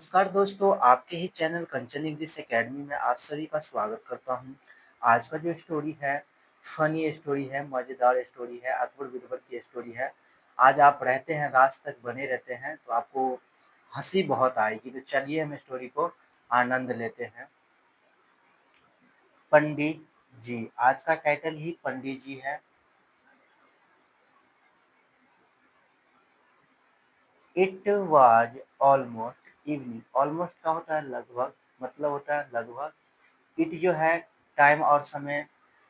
नमस्कार दोस्तों, आपके ही चैनल कंचन इंग्लिश एकेडमी में आप सभी का स्वागत करता हूं। आज का जो स्टोरी है, फनी स्टोरी है, मज़ेदार स्टोरी है, अकबर बीरबल की स्टोरी है। आज आप रहते हैं, रात तक बने रहते हैं, तो आपको हँसी बहुत आएगी। तो चलिए हम स्टोरी को आनंद लेते हैं। पंडित जी, आज का टाइटल ही पंडित जी है। It was almost evening. Almost का होता है लगभग, मतलब होता है लगभग। इट जो है टाइम और समय,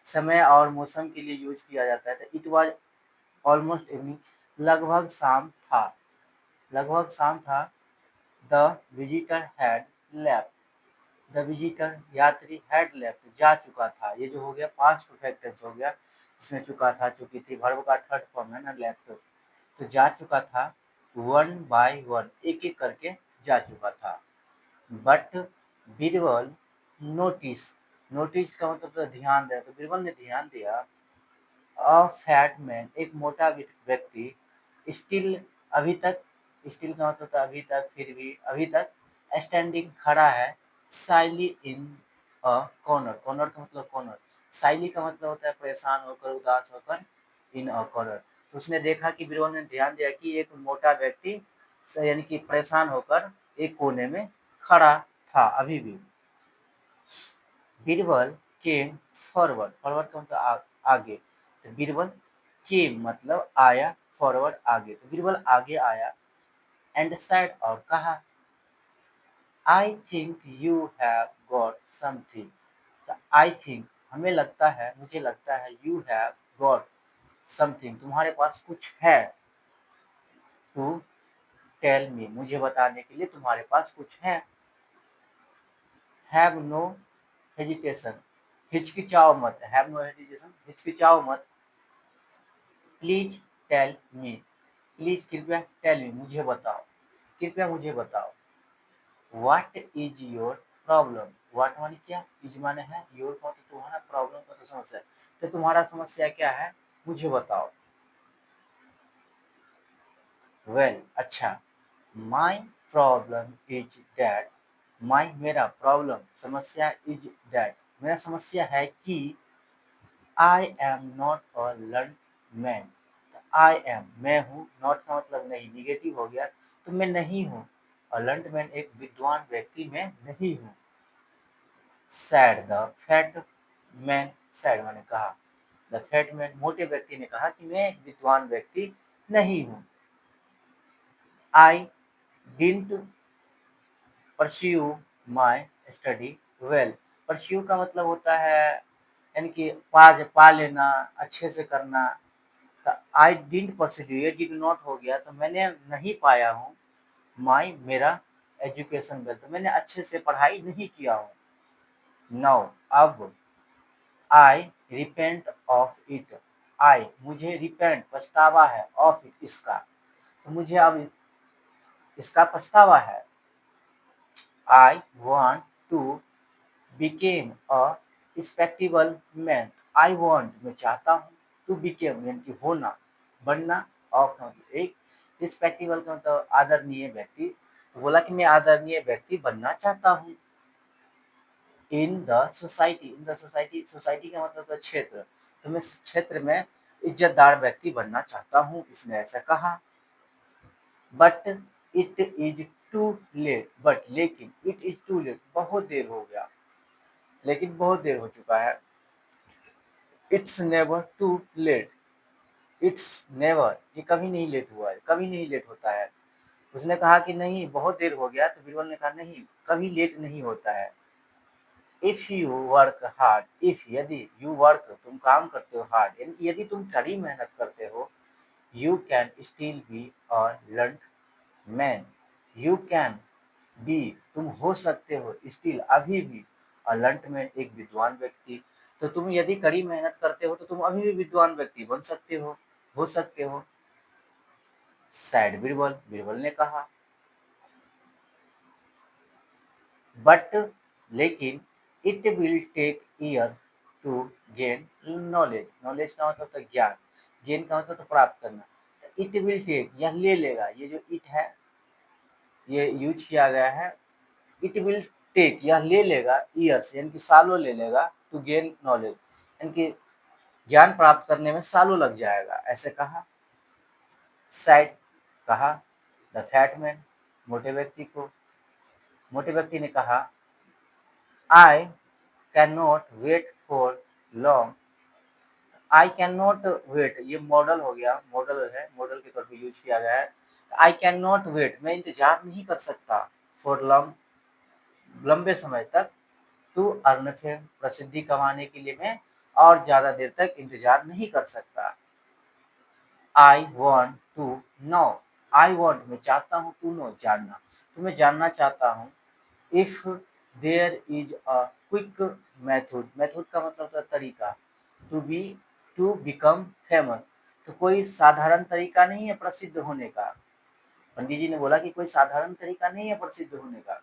समय और मौसम के लिए यूज किया जाता है। तो इट वाज ऑलमोस्ट इवनिंग, लगभग शाम था, लगभग शाम था। The visitor had left. The visitor यात्री हैड लेफ्ट जा चुका था। ये जो हो गया पास्ट परफेक्ट टेंस हो गया, इसमें चुका था चुकी थी, वर्ब का थर्ड फॉर्म है ना लेफ्ट। तो जा चुका था, वन बाय वन एक एक करके जा चुका था। बट बीरबल नोटिस, नोटिस का मतलब तो ध्यान दिया। तो बीरबल ने ध्यान दिया। अ फैट मैन, एक मोटा व्यक्ति, स्टिल अभी तक, स्टिल का मतलब था अभी तक, फिर भी अभी तक, स्टैंडिंग खड़ा है, साइली इन अ कॉर्नर। कॉर्नर का मतलब कॉर्नर, साइली का मतलब होता है परेशान होकर, उदास होकर, इन अ कॉर्नर। तो उसने देखा कि बीरबल ने ध्यान दिया कि एक मोटा व्यक्ति यानी कि परेशान होकर एक कोने में खड़ा था अभी भी। बीरबल केम फॉरवर्ड, फॉरवर्ड का मतलब आगे। तो बीरबल केम मतलब आया, फॉरवर्ड आगे। तो बीरबल आगे आया एंड सेड और कहा, I think you have got something. तो आई थिंक हमें लगता है, मुझे लगता है, यू हैव गॉट समथिंग तुम्हारे पास कुछ है, टू टेल मी मुझे बताने के लिए तुम्हारे पास कुछ है। हैव नो हेजिटेशन, हिचकिचाओ मत, हैव नो हेजिटेशन हिचकिचाओ मत। प्लीज टेल मी, प्लीज कृपया, टेल मी मुझे बताओ, कृपया मुझे बताओ। What is your problem. What माने क्या, इज माने है, योर का मतलब तुम्हारा, प्रॉब्लम का तो समस्या। तो तुम्हारा समस्या क्या है, मुझे बताओ। वेल अच्छा, माई प्रॉब्लम इज डैट, माई मेरा, प्रॉब्लम समस्या, इज डैट मेरा समस्या है कि I am not a learn man. I am मैं हूँ, नॉट का मतलब नहीं, निगेटिव हो गया, तो मैं नहीं हूँ। और लर्न मैन एक विद्वान व्यक्ति मैं नहीं हूँ। Sad the fat man, sad मैंने कहा, द फैट मैन मोटे व्यक्ति ने कहा कि मैं एक विद्वान व्यक्ति नहीं हूँ। I didn't pursue my study well. Pursue का मतलब होता है यानी कि पा लेना, अच्छे से करना। तो आई डिंट परस्यू, ये डिड नॉट हो गया, तो मैंने नहीं पाया हूँ, माई मेरा, एजुकेशन वेल तो मैंने अच्छे से पढ़ाई नहीं किया हूँ। नाउ अब, आई रिपेंट ऑफ इट, आई मुझे रिपेंट पछतावा है, ऑफ इट इसका, तो मुझे अब इसका पछतावा है। I want to become a respectable man. I want मैं चाहता हूँ, टू बिकेम यानी कि होना, बनना, ऑफ एक रिस्पेक्टेबल का मतलब आदरणीय व्यक्ति। तो बोला कि मैं आदरणीय व्यक्ति बनना चाहता हूँ। In the society, in the society, society का मतलब है क्षेत्र, तो मैं इस क्षेत्र में इज्जतदार व्यक्ति बनना चाहता हूँ, इसने ऐसा कहा। But it is too late, but लेकिन, इट इज टू लेट बहुत देर हो गया, लेकिन बहुत देर हो चुका है। It's never too late, it's never ये कभी नहीं लेट हुआ है, कभी नहीं लेट होता है। उसने कहा कि नहीं बहुत देर हो गया, तो बीरबल ने कहा नहीं कभी लेट नहीं होता है। If you work hard, if यदि, यू वर्क तुम काम करते हो, हार्ड यानी कि यदि तुम कड़ी मेहनत करते हो, you can still be a learn man, you can be तुम हो सकते हो, स्टिल अभी भी, अ लर्न मैन एक विद्वान व्यक्ति। तो तुम यदि कड़ी मेहनत करते हो तो तुम अभी भी विद्वान व्यक्ति बन सकते हो सकते हो। सैड बीरबल, बीरबल ने कहा। बट लेकिन, it will take year to gain knowledge, knowledge का मतलब तो ज्ञान, गेन का मतलब तो प्राप्त करना। इट विल टेक यह ले लेगा, ये जो इट है ये यूज किया गया है इट विल टेक, यह ले लेगा, ईयर्स यानी कि सालों ले लेगा, टू गेन नॉलेज यानी कि ज्ञान प्राप्त करने में सालों लग जाएगा, ऐसे कहा। सैड कहा द फैट मैन, मोटे व्यक्ति को। मोटे व्यक्ति ने कहा I can not wait for long. I can not wait, ये मॉडल हो गया, मॉडल है, मॉडल के तौर पे यूज किया गया है। आई कैन नॉट वेट, मैं इंतजार नहीं कर सकता, फॉर लॉन्ग, लंबे समय तक, टू अर्न फेम, प्रसिद्धि कमाने के लिए मैं और ज्यादा देर तक इंतजार नहीं कर सकता। I want to know, I want मैं चाहता हूँ, टू नो जानना, तो मैं जानना चाहता हूँ। If there is a quick method, method का मतलब होता है तरीका, to be, to become famous, तो कोई साधारण तरीका नहीं है प्रसिद्ध होने का। पंडित जी ने बोला कि कोई साधारण तरीका नहीं है प्रसिद्ध होने का।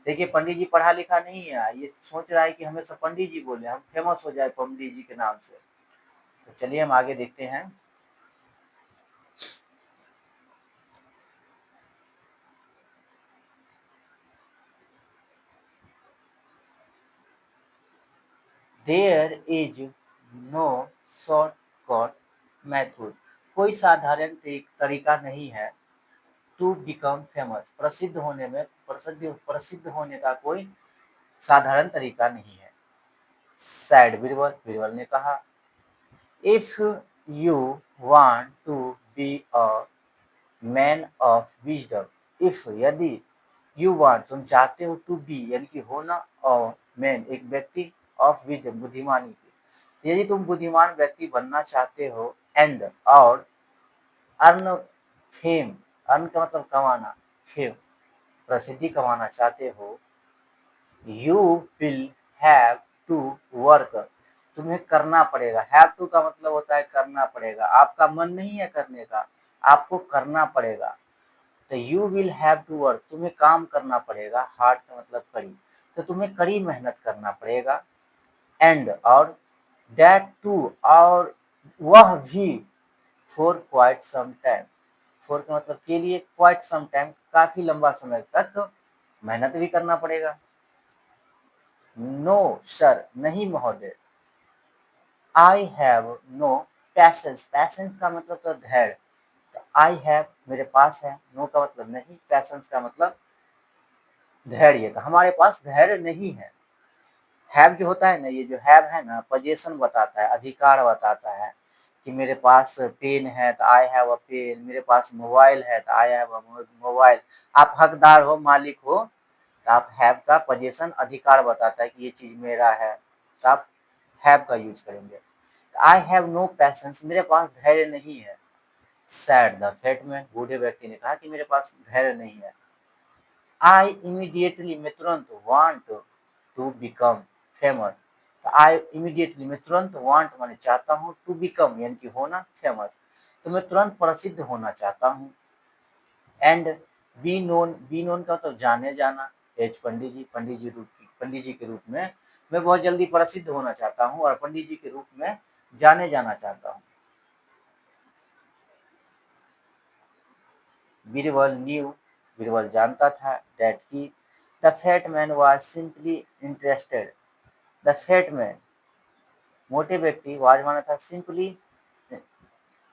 देखिए पंडित जी पढ़ा लिखा नहीं है, ये सोच रहा है कि हमेशा पंडित जी बोले, हम फेमस हो जाए पंडित जी के नाम से। तो चलिए हम आगे देखते हैं। There is no shortcut method, कोई साधारण तरीका नहीं है, टू बिकम फेमस, प्रसिद्ध होने में, प्रसिद्ध होने का कोई साधारण तरीका नहीं है। सैड बीरबल, बीरबल ने कहा if you want to be a man of wisdom, if यदि, यू वांट तुम चाहते हो, टू बी यानी कि होना, और मैन एक व्यक्ति, ऑफ विजडम बुद्धिमानी की, यदि तुम बुद्धिमान व्यक्ति बनना चाहते हो, एंड और, अर्न फेम, अर्न का मतलब कमाना, फेम प्रसिद्धि कमाना चाहते हो, you will have to work, तुम्हें करना पड़ेगा। हैव टू का मतलब होता है करना पड़ेगा, आपका मन नहीं है करने का, आपको करना पड़ेगा। तो you will have to work, तुम्हें काम करना पड़ेगा, हार्ड का मतलब कड़ी, तो तुम्हें कड़ी मेहनत करना पड़ेगा। एंड और, दैट टू और, वह भी, for quite some time, for का मतलब के लिए, क्वाइट सम टाइम काफी लंबा समय तक मेहनत भी करना पड़ेगा। नो सर, नहीं महोदय। I have no patience, patience का मतलब तो धैर्य, तो आई हैव मेरे पास है, नो का मतलब नहीं, पैसेंस का मतलब धैर्य, तो हमारे पास धैर्य नहीं है। हैव जो होता है ना, ये जो हैव है ना, पोजीशन बताता है, अधिकार बताता है, कि मेरे पास पेन है तो आई हैव अ पेन, मेरे पास मोबाइल है तो आई हैव अ मोबाइल, आप हकदार हो, मालिक हो, तो आप हैव का पोजीशन अधिकार बताता है कि ये चीज मेरा है, तो आप हैव का यूज करेंगे। आई हैव नो पैसेंस, मेरे पास धैर्य नहीं है। सैड द फैट मैन, बूढ़े व्यक्ति ने कहा कि मेरे पास धैर्य नहीं है। आई इमीडिएटली, मैं तुरंत, वांट टू बिकम फेमस, तो आई इमीडिएटली मैं तुरंत, वांट माने चाहता हूँ, टू बिकम यानी कि होना, फेमस तो मैं तुरंत प्रसिद्ध होना चाहता हूँ। And be known, be known का तो जाने जाना, एज पंडित जी, पंडित जी के रूप में मैं बहुत जल्दी प्रसिद्ध होना चाहता हूँ और पंडित जी के रूप में जाने जाना चाहता हूँ। बीरबल न्यू, बीरबल जानता था, दैट की the fat man was simply interested, the fat man मोटे व्यक्ति, वाज माना था सिंपली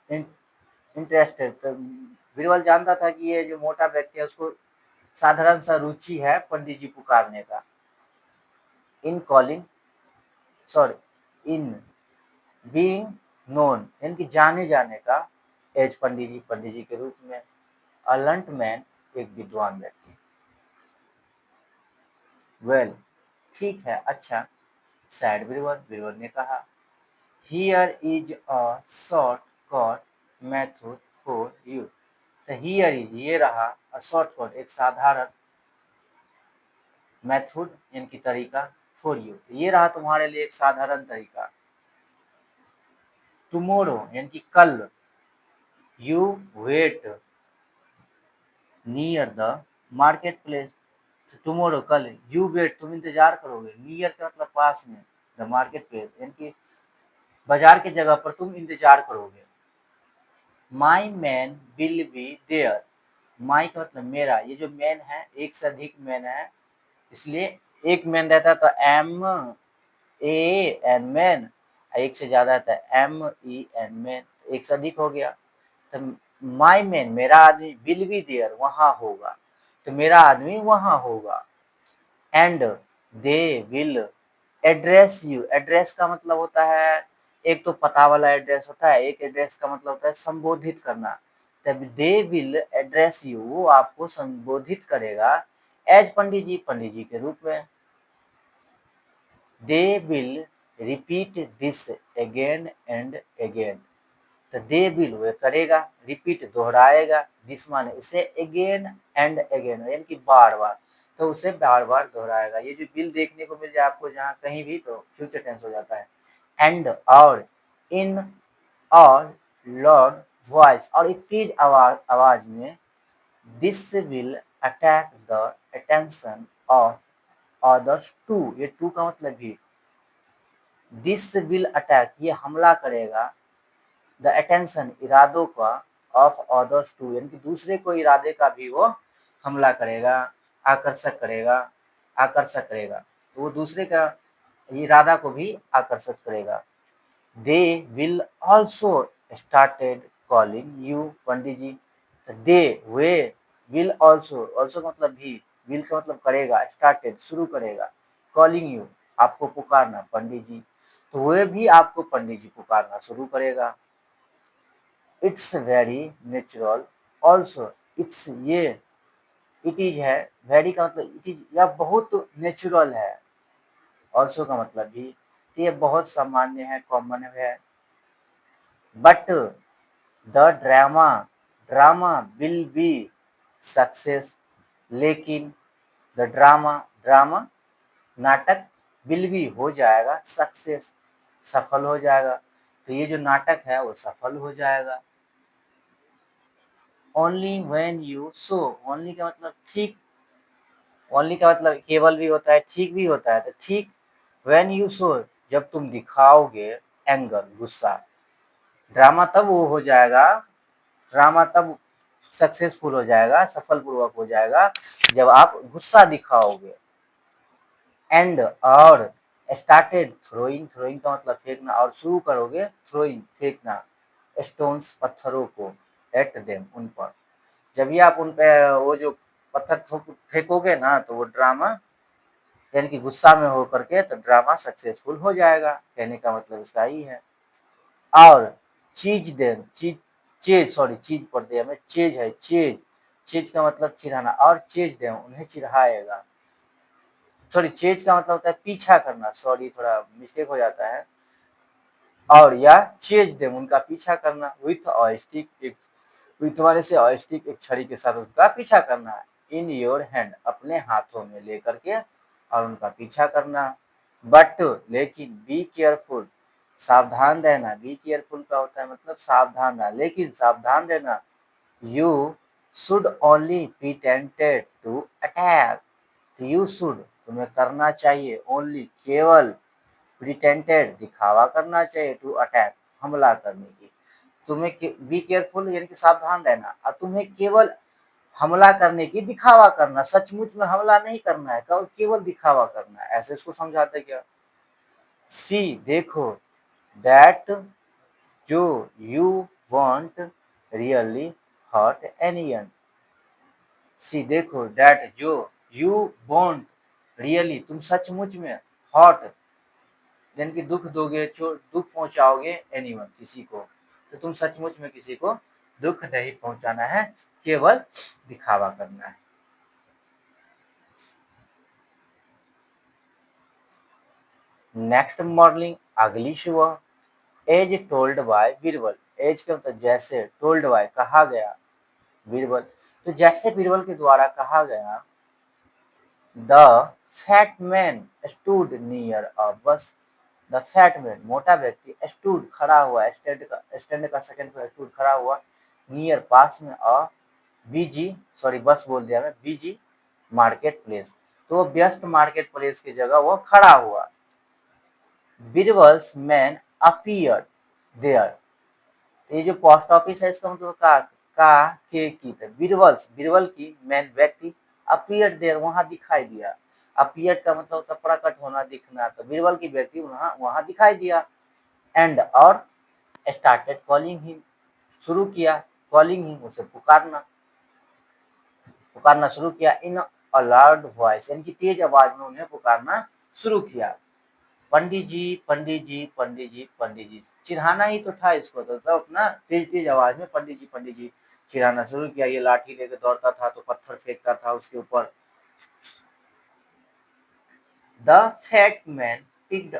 इंटरेस्टेड, तो बीरबल जानता था कि ये जो मोटा व्यक्ति है उसको साधारण सा रुचि है पंडित जी पुकारने का। In calling, sorry, in being known यानी कि जाने जाने का, एज पंडित जी के रूप में, अ लर्न्ड मैन एक विद्वान व्यक्ति। वेल, ठीक है, अच्छा। सैड बीरबल, बीरबल ने कहा here is a short cut method for you, तो हियर इज, ये रहा, अ शॉर्टकट एक साधारण, मेथड यानी कि तरीका, फॉर यू ये रहा तुम्हारे लिए एक साधारण तरीका। टुमारो यानी कि कल, you wait near the market place, tomorrow कल, यू वेट तुम इंतजार करोगे, नियर का मतलब पास में, द मार्केट प्लेस यानी कि बाजार की जगह पर तुम इंतजार करोगे। My man will be there, my का मतलब मेरा, ये जो मैन है, एक से अधिक मैन है, इसलिए एक मैन रहता तो एम ए एन मैन, एक से ज्यादा रहता है एम ई एन मैन, एक से अधिक हो गया। तो माई मैन मेरा आदमी विल बी देयर वहां होगा, तो मेरा आदमी वहां होगा। And they will address you, address का मतलब होता है, एक तो पता वाला एड्रेस होता है, एक एड्रेस का मतलब होता है संबोधित करना। तब दे विल एड्रेस यू, वो आपको संबोधित करेगा एज पंडित जी के रूप में। They will repeat this again and again, तो दे विल वो करेगा, रिपीट दोहराएगा, दिस माने इसे, अगेन एंड अगेन यानी कि बार बार, तो उसे बार बार दोहराएगा। ये जो विल देखने को मिल जाए आपको जहाँ कहीं भी, तो फ्यूचर टेंस हो जाता है। एंड और इन और लॉर्ड वॉइस, और एक तेज आवाज में, this will attack the attention of others too, ये टू का मतलब भी, दिस विल अटैक ये हमला करेगा, द अटेंशन इरादों का, ऑफ अदर्स टू यानी कि दूसरे को इरादे का भी वो हमला करेगा, आकर्षक करेगा, तो वो दूसरे का इरादा को भी आकर्षित करेगा। They will also started calling you Pandit ji, तो they way, will also, also मतलब भी, विल का मतलब करेगा, स्टार्टेड शुरू करेगा, कॉलिंग यू आपको पुकारना पंडित जी, तो वे भी आपको पंडित जी पुकारना शुरू करेगा। It's very natural also, it's ये, इट इज है, वेरी का मतलब इट इज, यह बहुत नेचुरल है, ऑल्सो का मतलब भी, तो ये बहुत सामान्य है, कॉमन है। But the drama, drama will be success, लेकिन द ड्रामा, ड्रामा नाटक, विल बी हो जाएगा, सक्सेस सफल हो जाएगा, तो ये जो नाटक है वो सफल हो जाएगा। Only when you so, only का मतलब ठीक, ओनली का मतलब केवल भी होता है, ठीक भी होता है, तो ठीक, व्हेन यू शो जब तुम दिखाओगे, एंगर गुस्सा, ड्रामा तब वो हो जाएगा, ड्रामा तब सक्सेसफुल हो जाएगा, सफल पूर्वक हो जाएगा जब आप गुस्सा दिखाओगे। एंड और स्टार्टेड थ्रोइंग, थ्रोइंग का मतलब फेंकना, और शुरू करोगे थ्रोइंग फेंकना, स्टोन्स पत्थरों को, एट देम उन पर, जब भी आप उन पे वो जो पत्थर फेंकोगे ना, तो वो ड्रामा यानी कि गुस्सा में होकर के, तो ड्रामा सक्सेसफुल हो जाएगा, कहने का मतलब इसका ही है। और चीज देम, चीज, चेज सॉरी चीज पर दे हमें, चेज है, चेज, चेज का मतलब चिढ़ाना, और चेज देम उन्हें चिढ़ाएगा, सॉरी चेज का मतलब होता है पीछा करना, सॉरी थोड़ा मिस्टेक हो जाता है, और या चेज देम उनका पीछा करना, विथ अ स्टिक, एक विथ वाले से अ स्टिक एक छड़ी के साथ उसका पीछा करना है, इन योर हैंड अपने हाथों में लेकर के और उनका पीछा करना। बट लेकिन बी केयरफुल सावधान रहना, बी केयरफुल का होता है मतलब सावधान रहना, लेकिन सावधान रहना, you should only pretended to attack, you should तुम्हें करना चाहिए, ओनली केवल, प्रिटेंडेड दिखावा करना चाहिए, टू अटैक हमला करने की, तुम्हें बी केयरफुल यानी कि सावधान रहना, और तुम्हें केवल हमला करने की दिखावा करना, सचमुच में हमला नहीं करना है, केवल दिखावा करना है, ऐसे इसको समझाते क्या। सी देखो, दैट जो, you want really hurt anyone, see देखो, दैट जो, यू वांट रियली तुम सचमुच में, हर्ट यानी कि दुख दोगे, दुख पहुंचाओगे, एनीवन किसी को, तो तुम सचमुच में किसी को दुख नहीं पहुंचाना है, केवल दिखावा करना है। नेक्स्ट मॉर्निंग अगली सुबह, as told by Birbal, as के मतलब जैसे, टोल्ड बाय कहा गया, बीरबल तो जैसे बीरबल के द्वारा कहा गया, the fat man stood near a बस, द फैट मैन मोटा व्यक्ति, स्टूड खड़ा हुआ, स्टैंड का सेकंड पर स्टूड खड़ा हुआ, नियर पास में, अ बीजी सॉरी बस बोल दिया मैं, बीजी मार्केट प्लेस, तो वो व्यस्त मार्केट प्लेस की जगह वो खड़ा हुआ। बीरबल्स मैन अपीयर देयर, तो ये जो पोस्ट ऑफिस है इसका मतलब का के की, तो बीरबल्स बीरबल की मैन व्यक्ति, अपीयर देयर वहां दिखाई दिया, अपीयर्ड का मतलब होता है प्रकट होना, दिखना, तो बीरबल की व्यक्ति वहाँ वहाँ दिखाई दिया। एंड और स्टार्टेड कॉलिंग हिम, शुरू किया कॉलिंग हिम, उसे पुकारना पुकारना शुरू किया। इन अ लाउड वॉइस, यानी कि तेज आवाज में उन्हें पुकारना शुरू किया। पंडित जी, पंडित जी, पंडित जी, पंडित जी, चिढ़ाना ही तो था इसको, तो सब अपना तेज तेज आवाज में पंडित जी चिढ़ाना शुरू किया। ये लाठी लेके दौड़ता था तो पत्थर फेंकता था उसके ऊपर। The fat man picked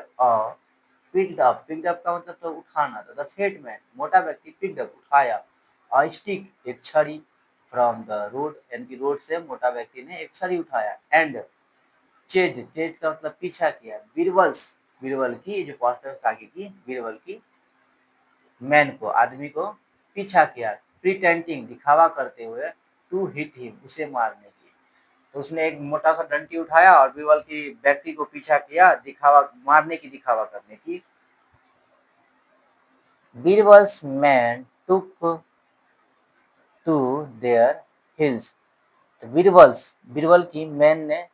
up का मतलब तो उठाना था। द फैट मैन, मोटा व्यक्ति, पिक्ड अप, उठाया, अ स्टिक, एक छड़ी, फ्रॉम द रोड, यानी कि रोड से मोटा व्यक्ति ने एक छड़ी उठाया। एंड चेज का मतलब पीछा किया। बीरबल की, जो पास्टर आगे की, बीरबल की मैन को, आदमी को पीछा किया। प्रिटेंटिंग, दिखावा करते हुए, टू हिट हिम, उसे मारने की। तो उसने एक मोटा सा डंडी उठाया और बीरबल की व्यक्ति को पीछा किया, दिखावा, मारने की, दिखावा करने की। Birbal's man took to their hills, तो बीरबल की मैन ने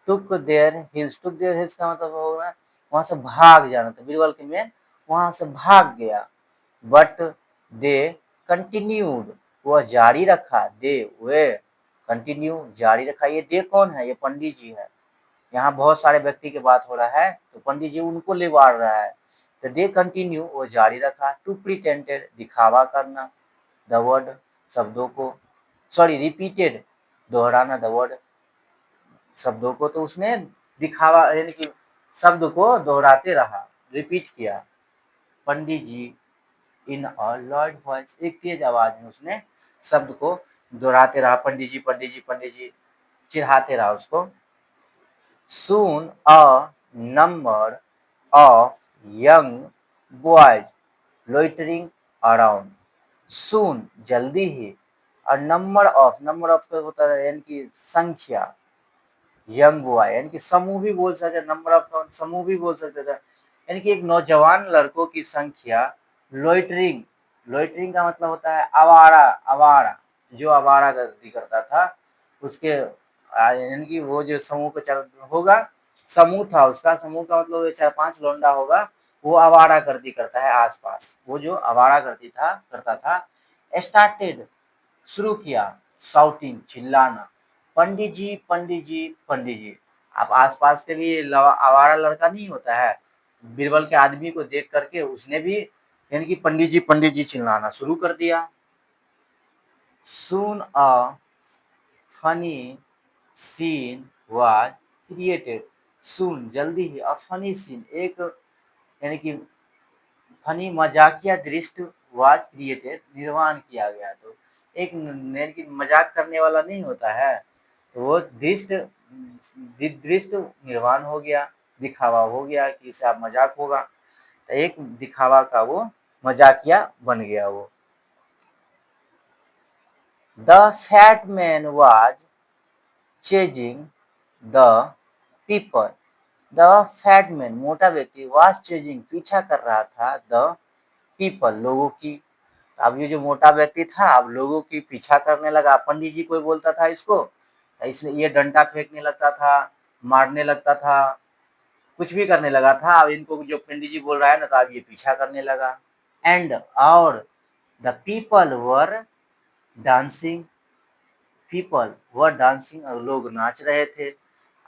टुक देयर हिल्स का मतलब होगा वहां से भाग जाना, तो बीरबल की मैन वहां से भाग गया। बट दे कंटिन्यूड, वह जारी रखा। वे कंटिन्यू, जारी रखा। ये दे कौन है? ये पंडित जी है। यहाँ बहुत सारे व्यक्ति की बात हो रहा है, तो पंडित जी उनको लिवाड़ रहा है। तो दे कंटिन्यू, वो जारी रखा। टू प्रिटेंडेड, दिखावा करना। द वर्ड, शब्दों को, सॉरी रिपीटेड, दोहराना। द वर्ड, शब्दों को, तो उसने दिखावा यानी कि शब्द को दोहराते रहा, रिपीट किया। पंडित जी इन अ लाउड वॉइस, एक तेज आवाज में उसने शब्द को दोहराते रहा। पंडित जी, पंडित जी, पंडित जी, चिढ़ाते रहा उसको। Soon a number of young boys loitering around. Soon, जल्दी ही, a number of का होता है यानी कि संख्या, यंग बॉय यानी कि समूह भी बोल सकते, नंबर ऑफ समूह भी बोल सकते थे, यानी कि एक नौजवान लड़कों की संख्या। लोइटरिंग, लोइटरिंग का मतलब होता है आवारा, आवारा, जो आवारा गर्दी करता था उसके, यानी कि वो जो समूह को चल होगा, समूह था उसका, समूह का मतलब 4-5 लौंडा होगा, वो आवारा गर्दी करता है आसपास, वो जो आवारा गर्दी था करता था। स्टार्टेड, शुरू किया। शाउटिंग, चिल्लाना। पंडित जी, पंडित जी, पंडित जी। अब आसपास के भी आवारा लड़का नहीं होता है, बीरबल के आदमी को देख करके उसने भी यानी कि पंडित जी चिल्लाना शुरू कर दिया। Soon a funny scene was created. Soon, जल्दी ही, a funny scene, एक यानी कि फनी, मजाकिया दृश्य, वाज क्रिएटेड, निर्माण किया गया। तो एक यानी कि मजाक करने वाला नहीं होता है, तो वो दृश्य दृश्य निर्माण हो गया, दिखावा हो गया कि इसे आप मजाक होगा, तो एक दिखावा का वो मजाकिया बन गया वो। The fat man was chasing the people, the fat man, मोटा व्यक्ति, वाज चेजिंग, पीछा कर रहा था, द पीपल, लोगों की। अब ये जो मोटा व्यक्ति था अब लोगों की पीछा करने लगा। पंडित जी कोई बोलता था इसको, इसलिए ये डंडा फेंकने लगता था, मारने लगता था, कुछ भी करने लगा था। अब इनको जो पंडित जी बोल रहा है ना, तो अब ये पीछा करने लगा। एंड और the people were dancing, people were dancing, और लोग नाच रहे थे।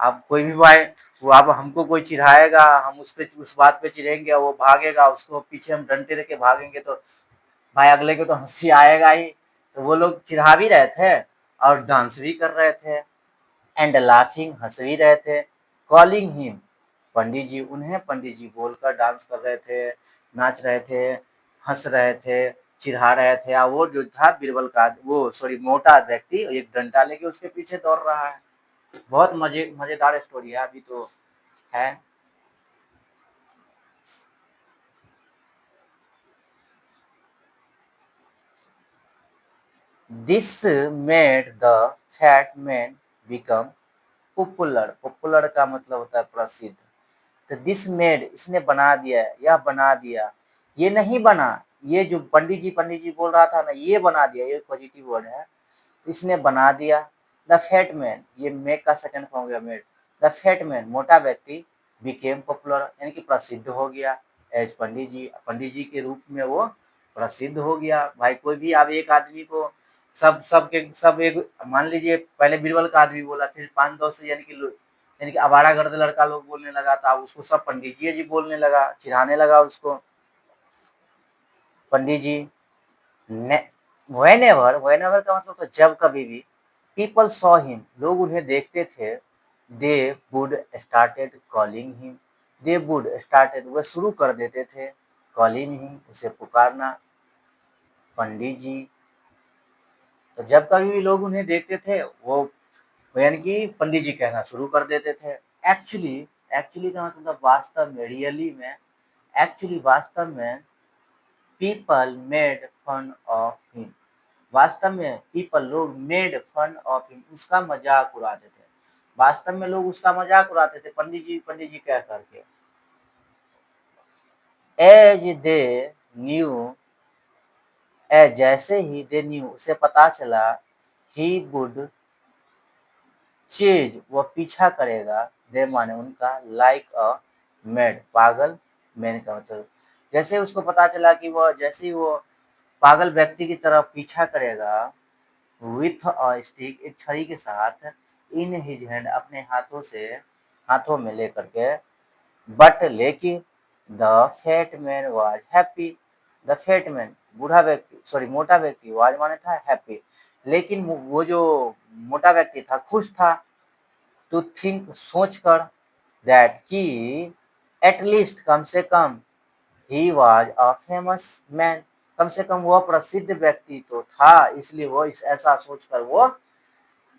अब कोई भी भाई, वो अब हमको कोई चिढ़ाएगा, हम उस पे, उस बात पे चिढ़ेंगे, वो भागेगा, उसको पीछे हम डंडे लेके भागेंगे, तो भाई अगले को तो हंसी आएगा ही। तो वो लोग चिढ़ा भी रहे थे और डांस भी कर रहे थे। एंड लाफिंग, हंस भी रहे थे। कॉलिंग हिम, पंडित जी, उन्हें पंडित जी बोलकर डांस कर रहे थे, नाच रहे थे, हंस रहे थे, चिढ़ा रहे थे। और वो जो था बीरबल का, वो सॉरी मोटा व्यक्ति, एक डंडा लेके उसके पीछे दौड़ रहा है। बहुत मजेदार स्टोरी है, अभी तो है। This made the fat man become popular, popular का मतलब होता है प्रसिद्ध। तो दिस मेड, इसने बना दिया, यह बना दिया, ये नहीं बना, ये जो पंडित जी बोल रहा था ना, ये बना दिया, ये पॉजिटिव वर्ड है, इसने बना दिया। द फैट मैन, ये मेक का सेकंड फॉर्म हो गया मेड, द फैट मैन मोटा व्यक्ति बिकेम पॉपुलर यानी कि प्रसिद्ध हो गया एज पंडित जी के रूप में वो प्रसिद्ध हो गया। भाई कोई भी अब एक आदमी को सब एक मान लीजिए पहले बीरबल का आदमी बोला, फिर 5-10 से यानी कि आवारागर्द लड़का लोग बोलने लगा था, उसको सब पंडित जी बोलने लगा, चिढ़ाने लगा उसको पंडित जी। व्हेनेवर का मतलब तो जब कभी भी, पीपल सॉ हिम लोग उन्हें देखते थे, they would started calling him, they would started वह शुरू कर देते थे, कॉलिंग हिम उसे पुकारना, पंडित जी। तो जब कभी भी लोग उन्हें देखते थे वो यानी कि पंडित जी कहना शुरू कर देते थे। एक्चुअली एक्चुअली का मतलब वास्तव में, रियली में, एक्चुअली वास्तव में, people made fun of him, वास्तव में पीपल लोग मेड फन ऑफ हिम उसका मजाक उड़ाते थे, वास्तव में लोग उसका मजाक उड़ाते थे पंडित जी कह करके। एज दे न्यू जैसे ही दे न्यू उसे पता चला, ही वुड चेज वह पीछा करेगा, दे माने उनका, लाइक अ मैड पागल, मैन का मतलब जैसे उसको पता चला कि वह जैसे ही वो पागल व्यक्ति की तरफ पीछा करेगा, विथ अ स्टिक एक छड़ी के साथ, इन हिज हैंड अपने हाथों में लेकर के, बट लेकिन the fat man was happy, the fat man बूढ़ा व्यक्ति सॉरी मोटा व्यक्ति, वाज माने था हैप्पी, लेकिन वो जो मोटा व्यक्ति था खुश था, टू थिंक सोचकर, दैट कि एटलीस्ट कम से कम, he was a famous man कम से कम वह प्रसिद्ध व्यक्ति तो था, इसलिए वो ऐसा सोचकर वो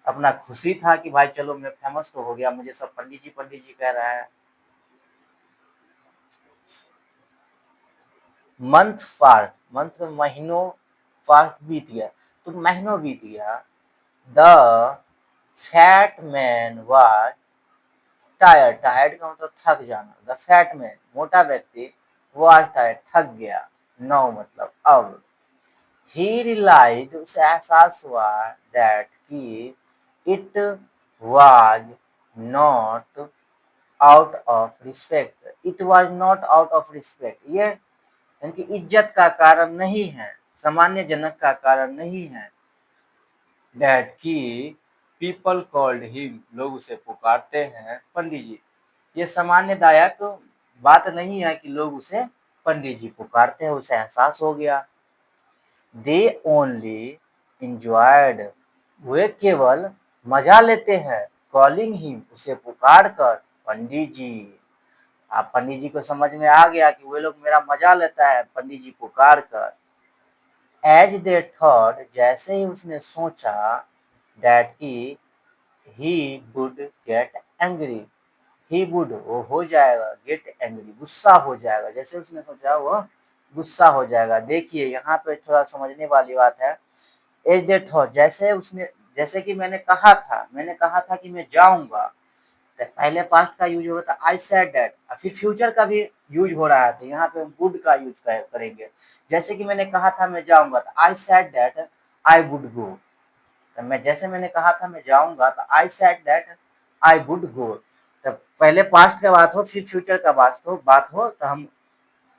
अपना खुशी था कि भाई चलो मैं फेमस तो हो गया, मुझे सब पंडित जी कह रहा है। मंथ महीनों, फास्ट बीत गया तो महीनों बीत गया। The fat man was tired का मतलब थक जाना, द फैट मैन मोटा व्यक्ति, वाज टायर्ड थक गया, नो मतलब अब, ही रियलाइज्ड उसे एहसास हुआ, दैट कि it was not out of respect, it was not out of respect ये यानी कि इज्जत का कारण नहीं है, सामान्य जनक का कारण नहीं है, दैट की पीपल कॉल्ड हिम लोग उसे पुकारते हैं पंडित जी, ये सामान्यदायक बात नहीं है कि लोग उसे पंडित जी पुकारते हैं, उसे एहसास हो गया। दे ओनली इंजॉयड वे केवल मजा लेते हैं, कॉलिंग हिम उसे पुकार कर पंडित जी। आप पंडित जी को समझ में आ गया कि वे लोग मेरा मजा लेता है पंडित जी पुकार कर। एज दे थॉट जैसे ही उसने सोचा, that he would get angry, he would वो हो जाएगा, गेट एंग्री गुस्सा हो जाएगा, जैसे उसने सोचा वो गुस्सा हो जाएगा। देखिए यहाँ पे थोड़ा समझने वाली बात है। एज दे थॉट जैसे कि मैंने कहा था कि मैं जाऊंगा, तो पहले पास्ट का यूज होगा था आई सेड दैट, फिर फ्यूचर का भी यूज हो रहा है तो यहाँ पे हम वुड का यूज करेंगे। जैसे कि मैंने कहा था मैं जाऊंगा तो I said that I would go, तो मैंने कहा था मैं जाऊंगा तो I said that I would go. तो पहले पास्ट का बात हो फिर फ्यूचर का बात हो तो हम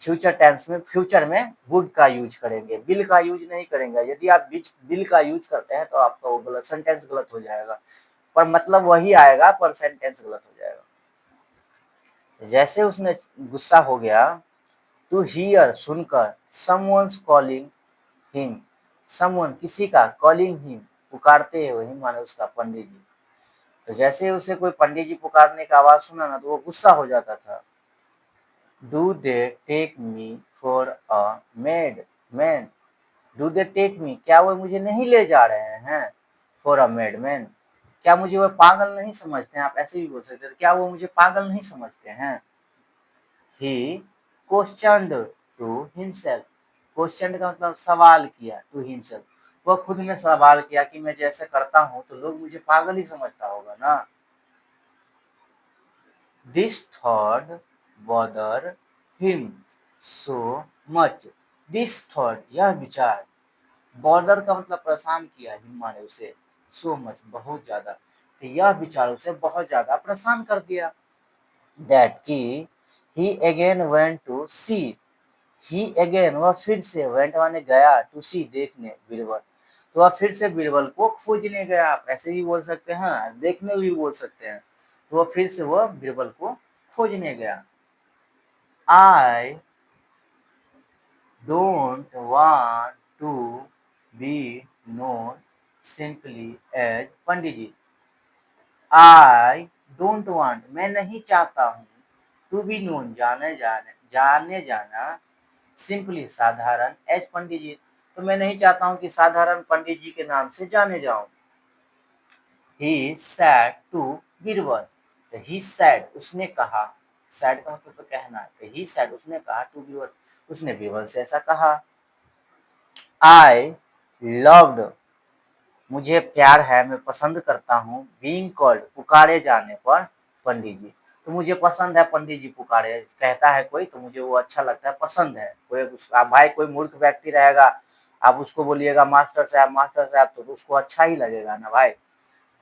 फ्यूचर में वुड का यूज करेंगे, विल का यूज नहीं करेंगे। यदि आप विल का यूज करते हैं तो आपका वो गलत सेंटेंस गलत हो जाएगा, पर मतलब वही आएगा पर सेंटेंस गलत हो जाएगा। जैसे उसने गुस्सा हो गया, टू हियर सुनकर, समवन्स कॉलिंग हिम, समवन किसी का, कॉलिंग हिम पुकारते हैं वही माने उसका पंडित जी। तो जैसे उसे कोई पंडित जी पुकारने का आवाज सुना ना तो वो गुस्सा हो जाता था। Do they take me for a mad man, do they take me क्या वो मुझे नहीं ले जा रहे हैं, फॉर अ मेड मैन क्या मुझे वो पागल नहीं समझते हैं, आप ऐसे भी बोल सकते हैं क्या वो मुझे पागल नहीं समझते हैं। ही क्वेश्चनड टू हिमसेल्फ, क्वेश्चन का मतलब सवाल किया, टू हिमसेल्फ वह खुद में सवाल किया कि मैं जैसे करता हूँ तो लोग मुझे पागल ही समझता होगा ना। This thought bother him so much, this thought यह विचार, बॉर्डर का मतलब परेशान किया हिम माने उसे, सो मच बहुत ज्यादा, तो यह विचार उसे बहुत ज्यादा परेशान कर दिया। दैट कि he again went to see, he again वह फिर से, वेंट माने गया, टू सी देखने बीरबल, तो वह फिर से बीरबल को खोजने गया। आप ऐसे भी बोल सकते हैं, देखने भी बोल सकते हैं। तो वह फिर से वह बीरबल को खोजने गया। I don't want to be known simply as pandit ji. I don't want, मैं नहीं चाहता हूँ, टू बी नोन, जाने जाना, सिंपली साधारण, एज पंडित जी, तो मैं नहीं चाहता हूँ कि साधारण पंडित जी के नाम से जाने जाऊं। ही सैड टू बीरबल, तो ही सैड उसने कहा, सैड का मतलब तो कहना है, तो ही सैड उसने कहा, टू बीरबल उसने बीरबल से ऐसा कहा। आई लव्ड, मुझे प्यार है, मैं पसंद करता हूँ, बीइंग कॉल्ड, पुकारे जाने पर, पंडित जी, तो मुझे पसंद है पंडित जी पुकारे, कहता है कोई तो मुझे वो अच्छा लगता है, पसंद है। कोई उसका भाई कोई मूर्ख व्यक्ति रहेगा, आप उसको बोलिएगा मास्टर साहब, तो उसको अच्छा ही लगेगा ना भाई।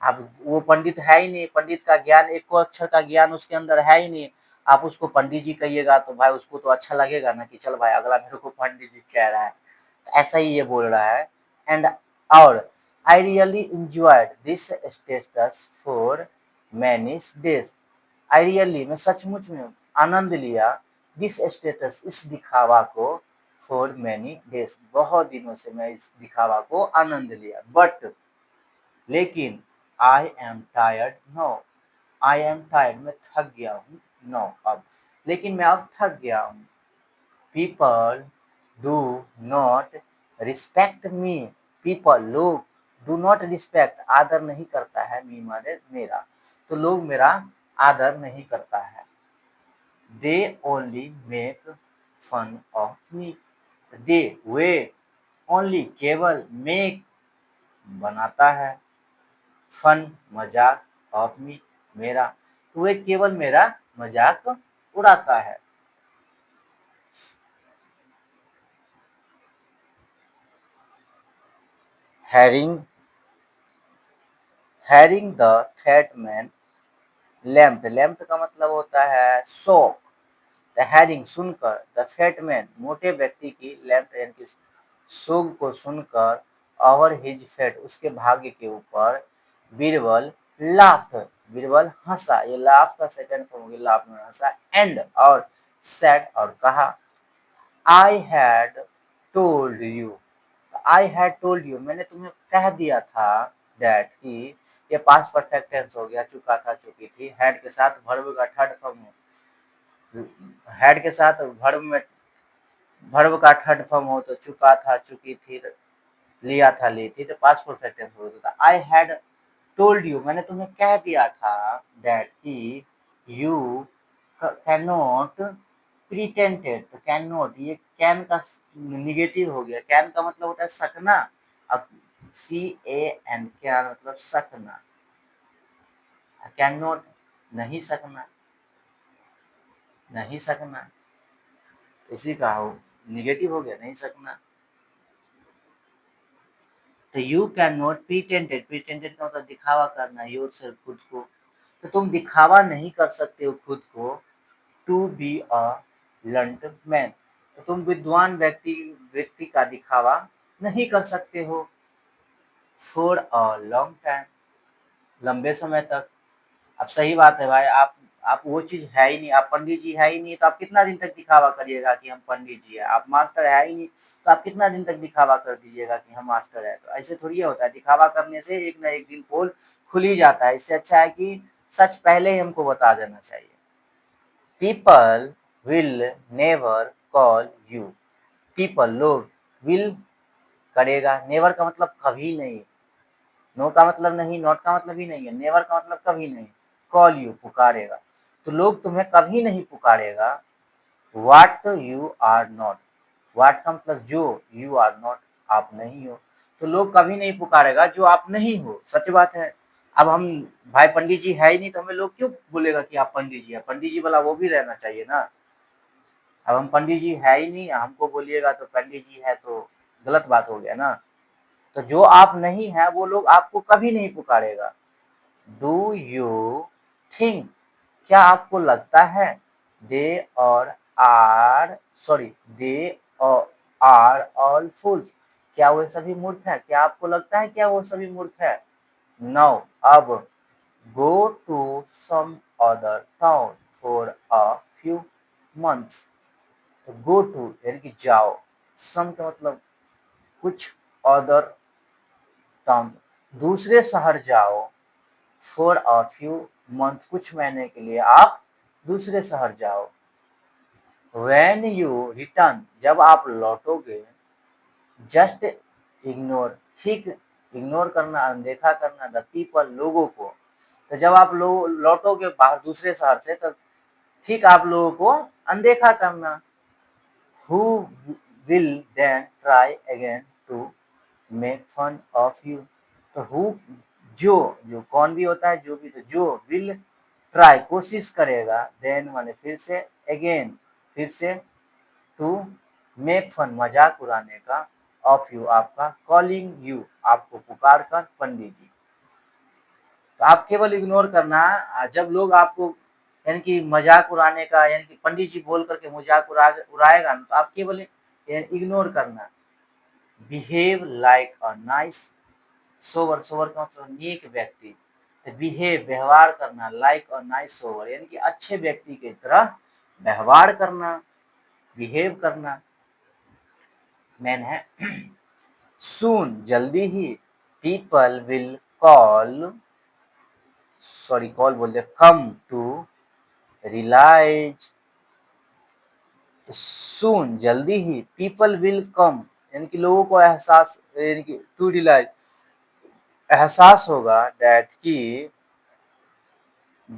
अब वो पंडित है ही नहीं, पंडित का ज्ञान, एक को अक्षर का ज्ञान उसके अंदर है ही नहीं, आप उसको पंडित जी कहिएगा तो भाई उसको तो अच्छा लगेगा ना, कि चल भाई अगला मेरे को पंडित जी कह रहा है। तो ऐसा ही ये बोल रहा है। एंड और I really enjoyed this status for many days, I really, मैं सचमुच में आनंद लिया, दिस स्टेटस, इस दिखावा को, फॉर मैनी डेज, बहुत दिनों से मैं इस दिखावा को आनंद लिया, बट लेकिन I am tired now, I am tired, मैं थक गया हूँ, नाउ अब, लेकिन मैं अब थक गया हूँ। People do not respect me, people लोग, डू नॉट रिस्पेक्ट आदर नहीं करता है, मी माने मेरा, तो लोग मेरा आदर नहीं करता है। They only make fun of me, they वे ओनली केवल, मेक बनाता है, फन मजाक, ऑफ मी मेरा, तो वे केवल मेरा मजाक उड़ाता है। Herring, herring the fat man lamp, lamp का मतलब होता है शौक, द हैरिंग सुनकर, द फैट मैन मोटे व्यक्ति की, लैम्प यानी कि शोक को सुनकर, ओवर हिज फैट उसके भाग्य के ऊपर, बीरबल लाफ्ड, बीरबल हंसा, ये लाफ का सेकंड फॉर्म हो गया, लाफ में हंसा, एंड और सेड और कहा, I had told you, I had told you मैंने तुम्हें कह दिया था, दैट कि, ये पास्ट परफेक्ट टेंस हो गया, चुका था चुकी थी, हैड के साथ वर्ब का थर्ड फॉर्म, हैड के साथ वर्ब में वर्ब का थर्ड फॉर्म हो तो चुका था चुकी थी, लिया था ली थी, तो पास्ट परफेक्ट टेंस होता था। आई हैड टोल्ड यू मैंने तुम्हें कह दिया था, दैट कि यू कैन नॉट प्रिटेंटेड, तो कैन नॉट, ये कैन का निगेटिव हो गया, कैन का मतलब होता है सकना, अब सी ए एन कैन मतलब सकना, कैन नॉट नहीं सकना, नहीं सकना, इसी का हो निगेटिव हो गया, नहीं सकना। तो you can not pretended, pretended का मतलब दिखावा करना, योर सेल्फ खुद को, तो तुम दिखावा नहीं कर सकते हो खुद को, to be a learned man, तो तुम विद्वान व्यक्ति व्यक्ति का दिखावा नहीं कर सकते हो, फॉर अ लॉन्ग टाइम, लंबे समय तक। अब सही बात है भाई, आप वो चीज है ही नहीं, आप पंडित जी है ही नहीं, तो आप कितना दिन तक दिखावा करिएगा कि हम पंडित जी है, आप मास्टर है ही नहीं, तो आप कितना दिन तक दिखावा कर दीजिएगा कि हम मास्टर है, तो ऐसे थोड़ी होता है, दिखावा करने से एक ना एक दिन पोल खुल ही जाता है, इससे अच्छा है कि सच पहले ही हमको बता देना चाहिए। People will never call you, people लोग, विल करेगा, नेवर का मतलब कभी नहीं, नो का मतलब नहीं, नॉट का मतलब भी नहीं है, नेवर का मतलब कभी नहीं, कॉल यू पुकारेगा, तो लोग तुम्हें कभी नहीं पुकारेगा, वाट यू आर नॉट, वाट का मतलब जो, यू आर नॉट आप नहीं हो, तो लोग कभी नहीं पुकारेगा जो आप नहीं हो, सच बात है। अब हम भाई पंडित जी है ही नहीं तो हमें लोग क्यों बोलेगा कि आप पंडित जी है, पंडित जी वाला वो भी रहना चाहिए ना। अब हम पंडित जी है ही नहीं, हमको बोलिएगा तो पंडित जी है, तो गलत बात हो गया ना। तो जो आप नहीं है वो लोग आपको कभी नहीं पुकारेगा, डू यू थिंक, क्या आपको लगता है, दे और are sorry they are all fools, क्या वो सभी मूर्ख है, क्या आपको लगता है क्या वो सभी मूर्ख है। नाउ अब go to some other town for a few months. तो गो टू यानी कि जाओ, सम का मतलब कुछ, अदर टाउन दूसरे शहर जाओ, फॉर अ फ्यू मंथ कुछ महीने के लिए आप दूसरे शहर जाओ। व्हेन यू रिटर्न जब आप लौटोगे, जस्ट इग्नोर ठीक इग्नोर करना, अनदेखा करना, द पीपल लोगों को। तो जब आप लोग लौटोगे बाहर दूसरे शहर से, तो ठीक आप लोगों को अनदेखा करना। Who will then try again to make fun of you. तो हु जो जो कौन भी होता है, जो भी, तो जो विल ट्राई कोशिश करेगा, देन माने फिर से, अगेन फिर से, टू मेक फन मजाक उड़ाने का, ऑफ यू आपका, कॉलिंग यू आपको पुकार कर, पंडित जी। तो आप केवल इग्नोर करना, जब लोग आपको यानी कि मजाक उड़ाने का यानी कि पंडित जी बोल करके मजाक उड़ाएगा ना, तो आप केवल इग्नोर करना। Behave like a nice sober, sober का मतलब नेक व्यक्ति, तो बिहेव व्यवहार करना, लाइक अ नाइस सोवर यानी कि अच्छे व्यक्ति की तरह व्यवहार करना, बिहेव करना। मैन है सून जल्दी ही, people will call sorry call बोल दिया, कम टू रियलाइज। सून जल्दी ही, पीपल विल कम यानी कि लोगों को एहसास यानी कि टू रियलाइज एहसास होगा, दैट की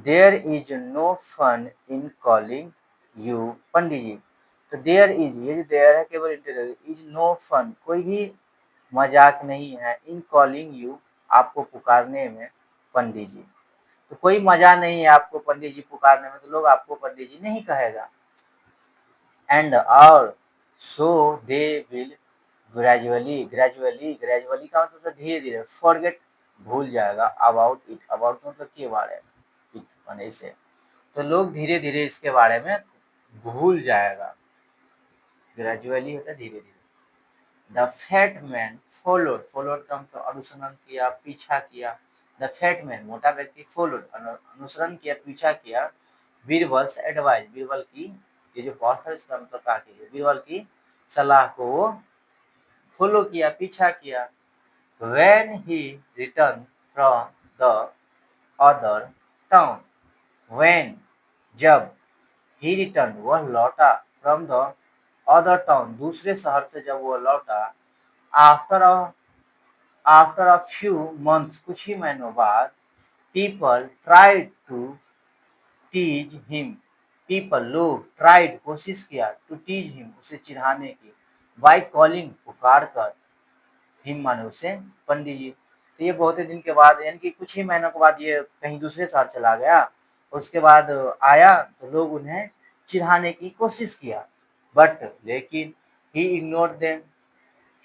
there is no fun in calling you Pandit ji. तो देयर इज, ये जो देयर है केवल इज नो फन कोई भी मजाक नहीं है, इन कॉलिंग यू आपको पुकारने में पंडित जी। तो कोई मजा नहीं है आपको पंडित जी पुकारने में, तो लोग आपको पंडित जी नहीं कहेगा। एंड और so they will gradually, gradually gradually का मतलब धीरे धीरे, फॉरगेट भूल जाएगा, अबाउट इट, अबाउट मतलब के बारे में, इट माने इसे, तो लोग धीरे धीरे इसके बारे में भूल जाएगा। ग्रेजुअली होता है धीरे धीरे। The fat man followed, followed का मतलब अनुसरण किया, पीछा किया। द फैट मैन मोटा व्यक्ति, फॉलोड अनुसरण किया, पीछा किया, बीरबल्स एडवाइस, बीरबल की ये जो पास्ट है इसका मतलब क्या किया, बीरबल की सलाह को वो फॉलो किया, पीछा किया। When he return from the other town, when जब, ही रिटर्न वह लौटा, फ्रॉम द अदर टाउन दूसरे शहर से जब वो लौटा, आफ्टर अ फ्यू मंथ्स कुछ ही महीनों बाद, people tried to tease him, people लोग, ट्राइड कोशिश किया, टू टीज हिम उसे चिढ़ाने की, बाय कॉलिंग पुकार कर, हिम माने उसे, पंडित जी। तो ये बहुत ही दिन के बाद यानी कि कुछ ही महीनों के बाद ये कहीं दूसरे शहर चला गया, उसके बाद आया तो लोग उन्हें चिढ़ाने की कोशिश किया, बट लेकिन ही इग्नोर देम,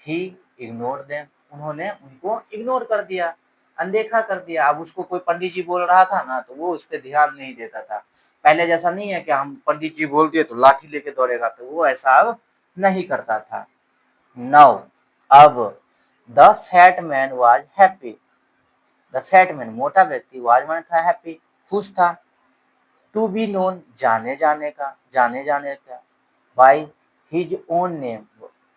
ही इग्नोर देम उन्होंने उनको इग्नोर कर दिया, अनदेखा कर दिया। अब उसको कोई पंडित जी बोल रहा था ना, तो वो उस पर ध्यान नहीं देता था। पहले जैसा नहीं है कि हम पंडित जी बोल दिए तो लाठी लेके दौड़ेगा, तो वो ऐसा अब नहीं करता था। नाउ अब the fat man was happy, the fat man मोटा व्यक्ति, वाज माने था हैप्पी खुश था, टू बी नोन जाने जाने का, जाने जाने का, by his own name,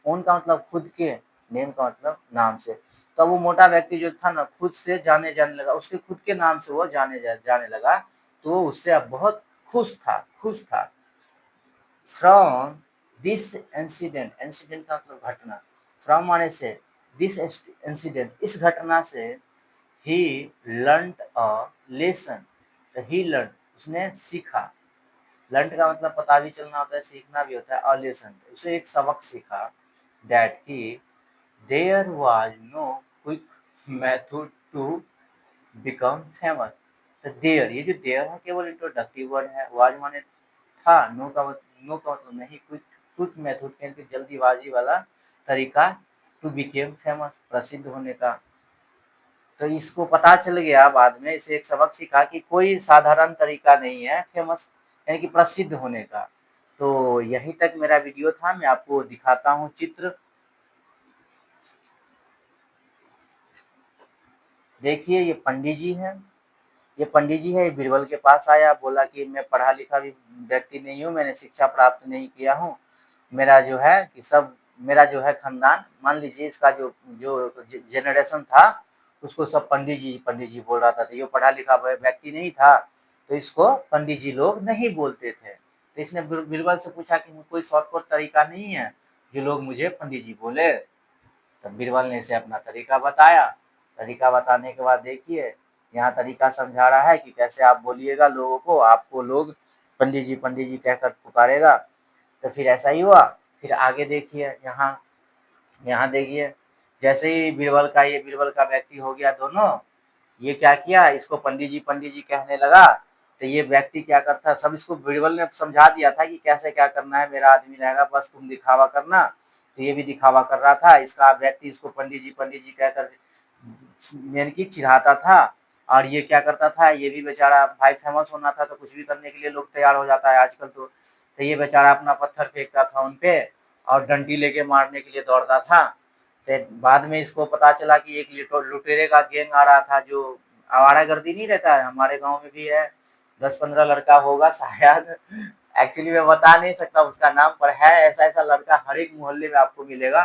own का मतलब खुद के, नेम का मतलब नाम से। तो वो मोटा व्यक्ति जो था ना, खुद से जाने जाने लगा, उसके खुद के नाम से वो जाने लगा, तो उससे अब बहुत खुश था, खुश था। फ्रॉम दिस इंसिडेंट, इंसिडेंट का मतलब घटना, फ्रॉम माने से, दिस इंसिडेंट इस घटना से, ही लर्न अ लेसन, तो ही लर्न उसने सीखा, लर्न का मतलब पता भी चलना होता है, सीखना भी होता है, अ लेसन उसे एक सबक सीखा, that he there was no quick method to become famous. तो देयर, ये जो देयर है केवल इंट्रोडक्टिव वर्ड है, वाज माने था, नो का मतलब नहीं, क्विक, क्विक मेथड यानी कि जल्दीबाजी वाला तरीका, टू बिकेम फेमस प्रसिद्ध होने का। तो इसको पता चल गया बाद में, इसे एक सबक सीखा कि कोई साधारण तरीका नहीं है फेमस यानी कि प्रसिद्ध होने का। तो यहीं तक मेरा वीडियो था, मैं आपको दिखाता हूँ चित्र। देखिए ये पंडित जी हैं, ये पंडित जी है, ये बीरबल के पास आया, बोला कि मैं पढ़ा लिखा भी व्यक्ति नहीं हूँ, मैंने शिक्षा प्राप्त नहीं किया हूँ, मेरा जो है कि सब मेरा जो है खानदान, मान लीजिए इसका जो जो जनरेशन था उसको सब पंडित जी बोल रहा था। तो ये पढ़ा लिखा व्यक्ति नहीं था, तो इसको पंडित जी लोग नहीं बोलते थे। तो इसने बीरबल से पूछा कि कोई शॉर्टकट तरीका नहीं है जो लोग मुझे पंडित जी बोले। तब बीरबल ने इसे अपना तरीका बताया। तरीका बताने के बाद देखिए यहाँ तरीका समझा रहा है कि कैसे आप बोलिएगा लोगों को, आपको लोग पंडित जी कहकर पुकारेगा। तो फिर ऐसा ही हुआ। फिर आगे देखिए यहाँ यहाँ देखिए, जैसे ही बीरबल का व्यक्ति हो गया दोनों, ये क्या किया, इसको पंडित जी कहने लगा। तो ये व्यक्ति क्या करता, सब इसको बीरबल ने समझा दिया था कि कैसे क्या करना है, मेरा आदमी रहेगा, बस तुम दिखावा करना। तो ये भी दिखावा कर रहा था, इसका व्यक्ति इसको पंडित जी कहकर यानी कि चिढ़ाता था। और ये क्या करता था, ये भी बेचारा, भाई फेमस होना था तो कुछ भी करने के लिए लोग तैयार हो जाता है आजकल तो ये बेचारा अपना पत्थर फेंकता था उन पे और डंडी लेके मारने के लिए दौड़ता था। तो बाद में इसको पता चला कि एक लुटेरे का गैंग आ रहा था, जो आवारागर्दी नहीं रहता है, हमारे गांव में भी है, 10-15 लड़का होगा शायद, एक्चुअली मैं बता नहीं सकता उसका नाम, पर है ऐसा ऐसा लड़का हर एक मोहल्ले में आपको मिलेगा